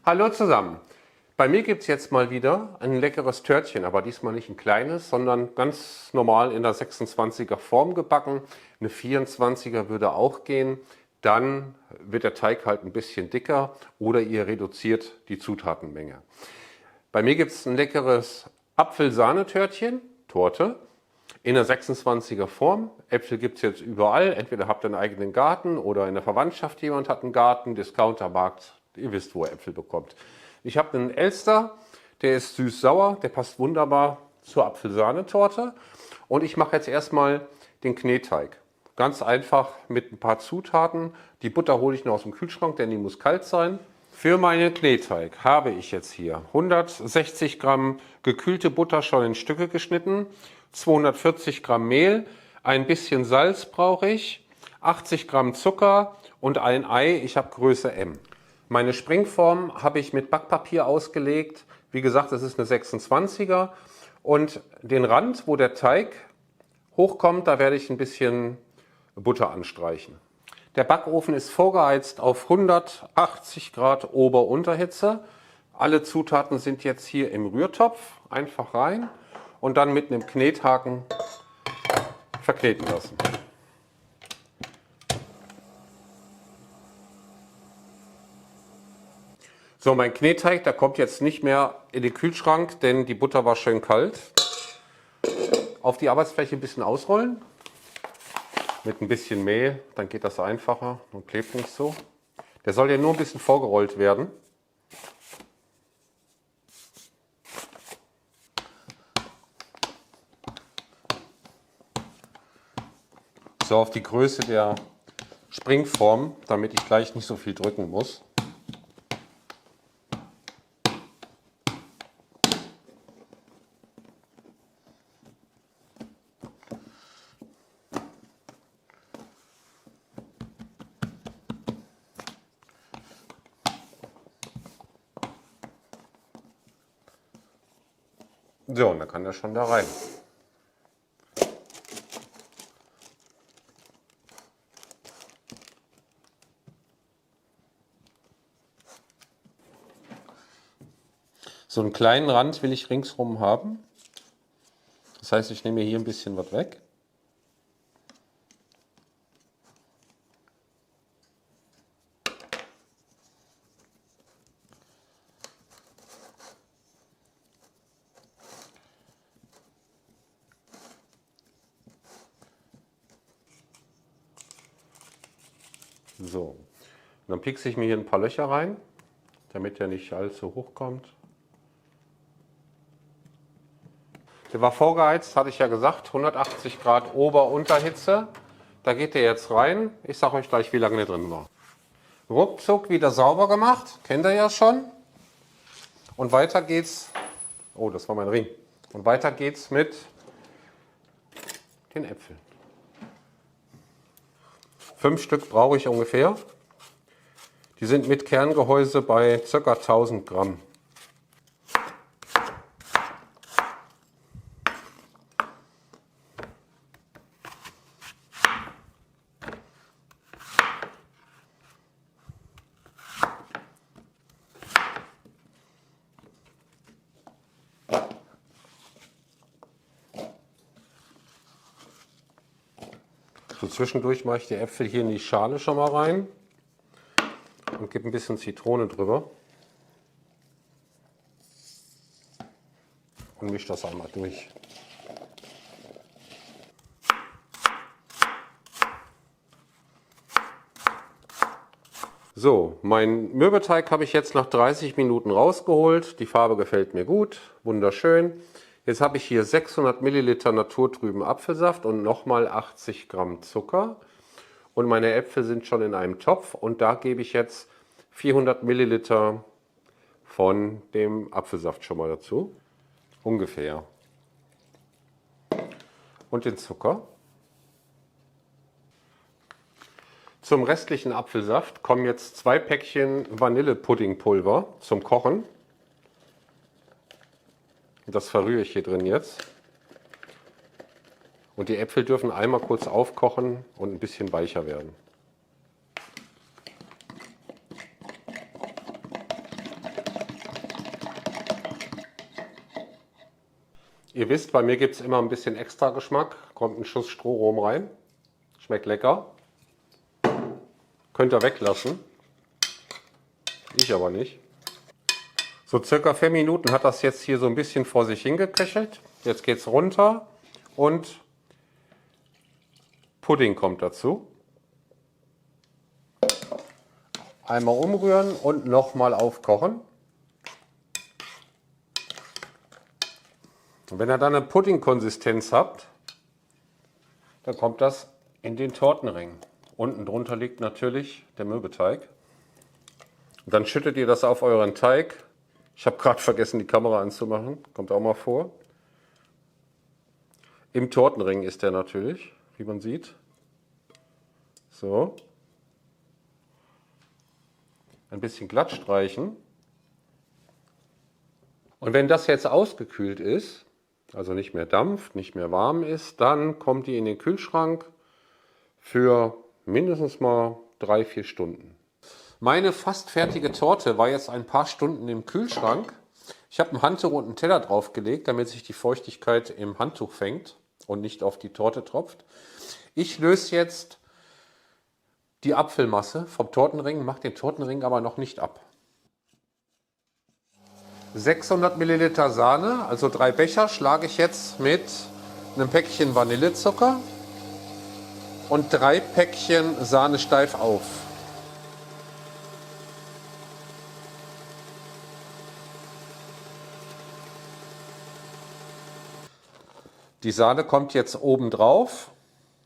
Hallo zusammen! Bei mir gibt es jetzt mal wieder ein leckeres Törtchen, aber diesmal nicht ein kleines, sondern ganz normal in der 26er Form gebacken. Eine 24er würde auch gehen. Dann wird der Teig halt ein bisschen dicker oder ihr reduziert die Zutatenmenge. Bei mir gibt es ein leckeres Apfel-Sahne-Törtchen, Torte, in der 26er Form. Äpfel gibt es jetzt überall. Entweder habt ihr einen eigenen Garten oder in der Verwandtschaft jemand hat einen Garten, Discountermarkt. Ihr wisst, wo ihr Äpfel bekommt. Ich habe einen Elster, der ist süß-sauer, der passt wunderbar zur Apfelsahnetorte. Und ich mache jetzt erstmal den Knetteig. Ganz einfach mit ein paar Zutaten. Die Butter hole ich noch aus dem Kühlschrank, denn die muss kalt sein. Für meinen Knetteig habe ich jetzt hier 160 Gramm gekühlte Butter schon in Stücke geschnitten, 240 Gramm Mehl, ein bisschen Salz brauche ich, 80 Gramm Zucker und ein Ei, ich habe Größe M. Meine Springform habe ich mit Backpapier ausgelegt. Wie gesagt, es ist eine 26er. Und den Rand, wo der Teig hochkommt, da werde ich ein bisschen Butter anstreichen. Der Backofen ist vorgeheizt auf 180 Grad Ober-Unterhitze. Alle Zutaten sind jetzt hier im Rührtopf. Einfach rein und dann mit einem Knethaken verkneten lassen. So, mein Knetteig, der kommt jetzt nicht mehr in den Kühlschrank, denn die Butter war schön kalt. Auf die Arbeitsfläche ein bisschen ausrollen. Mit ein bisschen Mehl, dann geht das einfacher und klebt nicht so. Der soll ja nur ein bisschen vorgerollt werden. So auf die Größe der Springform, damit ich gleich nicht so viel drücken muss. So, und dann kann der schon da rein. So einen kleinen Rand will ich ringsherum haben. Das heißt, ich nehme hier ein bisschen was weg. So, und dann piekse ich mir hier ein paar Löcher rein, damit der nicht allzu hoch kommt. Der war vorgeheizt, hatte ich ja gesagt, 180 Grad Ober-Unterhitze. Da geht der jetzt rein. Ich sage euch gleich, wie lange der drin war. Ruckzuck wieder sauber gemacht, kennt ihr ja schon. Und weiter geht's. Oh, das war mein Ring. Und weiter geht's mit den Äpfeln. 5 Stück brauche ich ungefähr. Die sind mit Kerngehäuse bei ca. 1000 Gramm. So zwischendurch mache ich die Äpfel hier in die Schale schon mal rein und gebe ein bisschen Zitrone drüber und mische das einmal durch. So, mein Mürbeteig habe ich jetzt nach 30 Minuten rausgeholt. Die Farbe gefällt mir gut, wunderschön. Jetzt habe ich hier 600 Milliliter naturtrüben Apfelsaft und nochmal 80 Gramm Zucker. Und meine Äpfel sind schon in einem Topf und da gebe ich jetzt 400 Milliliter von dem Apfelsaft schon mal dazu. Ungefähr. Und den Zucker. Zum restlichen Apfelsaft kommen jetzt 2 Päckchen Vanillepuddingpulver zum Kochen. Das verrühre ich hier drin jetzt. Und die Äpfel dürfen einmal kurz aufkochen und ein bisschen weicher werden. Ihr wisst, bei mir gibt es immer ein bisschen extra Geschmack. Kommt ein Schuss Strohrum rein. Schmeckt lecker. Könnt ihr weglassen. Ich aber nicht. So circa 4 Minuten hat das jetzt hier so ein bisschen vor sich hingeköchelt. Jetzt geht es runter und Pudding kommt dazu. Einmal umrühren und nochmal aufkochen. Und wenn ihr dann eine Puddingkonsistenz habt, dann kommt das in den Tortenring. Unten drunter liegt natürlich der Mürbeteig. Und dann schüttet ihr das auf euren Teig. Ich habe gerade vergessen, die Kamera anzumachen. Kommt auch mal vor. Im Tortenring ist der natürlich, wie man sieht. So. Ein bisschen glatt streichen. Und wenn das jetzt ausgekühlt ist, also nicht mehr dampft, nicht mehr warm ist, dann kommt die in den Kühlschrank für mindestens mal 3-4 Stunden. Meine fast fertige Torte war jetzt ein paar Stunden im Kühlschrank. Ich habe ein Handtuch und einen Teller draufgelegt, damit sich die Feuchtigkeit im Handtuch fängt und nicht auf die Torte tropft. Ich löse jetzt die Apfelmasse vom Tortenring, mache den Tortenring aber noch nicht ab. 600 Milliliter Sahne, also 3 Becher, schlage ich jetzt mit einem Päckchen Vanillezucker und 3 Päckchen Sahne steif auf. Die Sahne kommt jetzt oben drauf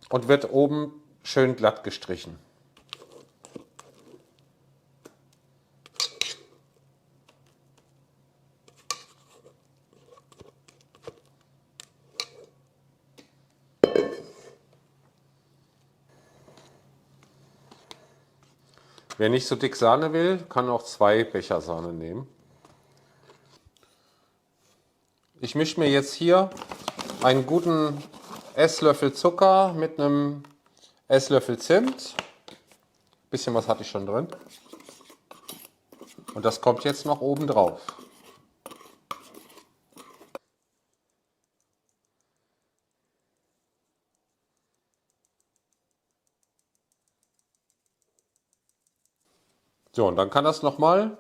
und wird oben schön glatt gestrichen. Wer nicht so dick Sahne will, kann auch 2 Becher Sahne nehmen. Ich mische mir jetzt hier einen guten Esslöffel Zucker mit einem Esslöffel Zimt. Ein bisschen was hatte ich schon drin. Und das kommt jetzt noch oben drauf. So, und dann kann das nochmal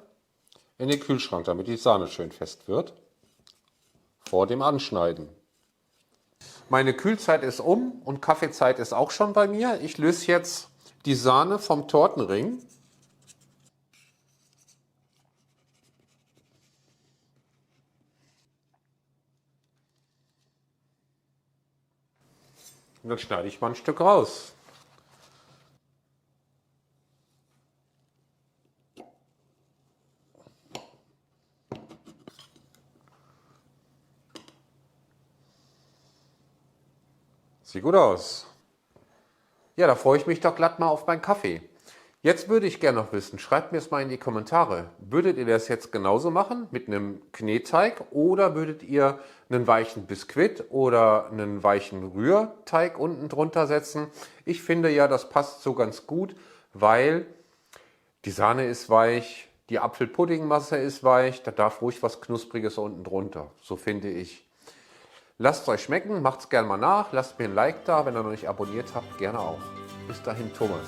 in den Kühlschrank, damit die Sahne schön fest wird. Vor dem Anschneiden. Meine Kühlzeit ist um und Kaffeezeit ist auch schon bei mir. Ich löse jetzt die Sahne vom Tortenring. Und dann schneide ich mal ein Stück raus. Sieht gut aus. Ja, da freue ich mich doch glatt mal auf meinen Kaffee. Jetzt würde ich gerne noch wissen, schreibt mir es mal in die Kommentare. Würdet ihr das jetzt genauso machen mit einem Knetteig oder würdet ihr einen weichen Biskuit oder einen weichen Rührteig unten drunter setzen? Ich finde ja, das passt so ganz gut, weil die Sahne ist weich, die Apfelpuddingmasse ist weich, da darf ruhig was Knuspriges unten drunter. So finde ich. Lasst es euch schmecken, macht es gerne mal nach, lasst mir ein Like da, wenn ihr noch nicht abonniert habt, gerne auch. Bis dahin, Thomas.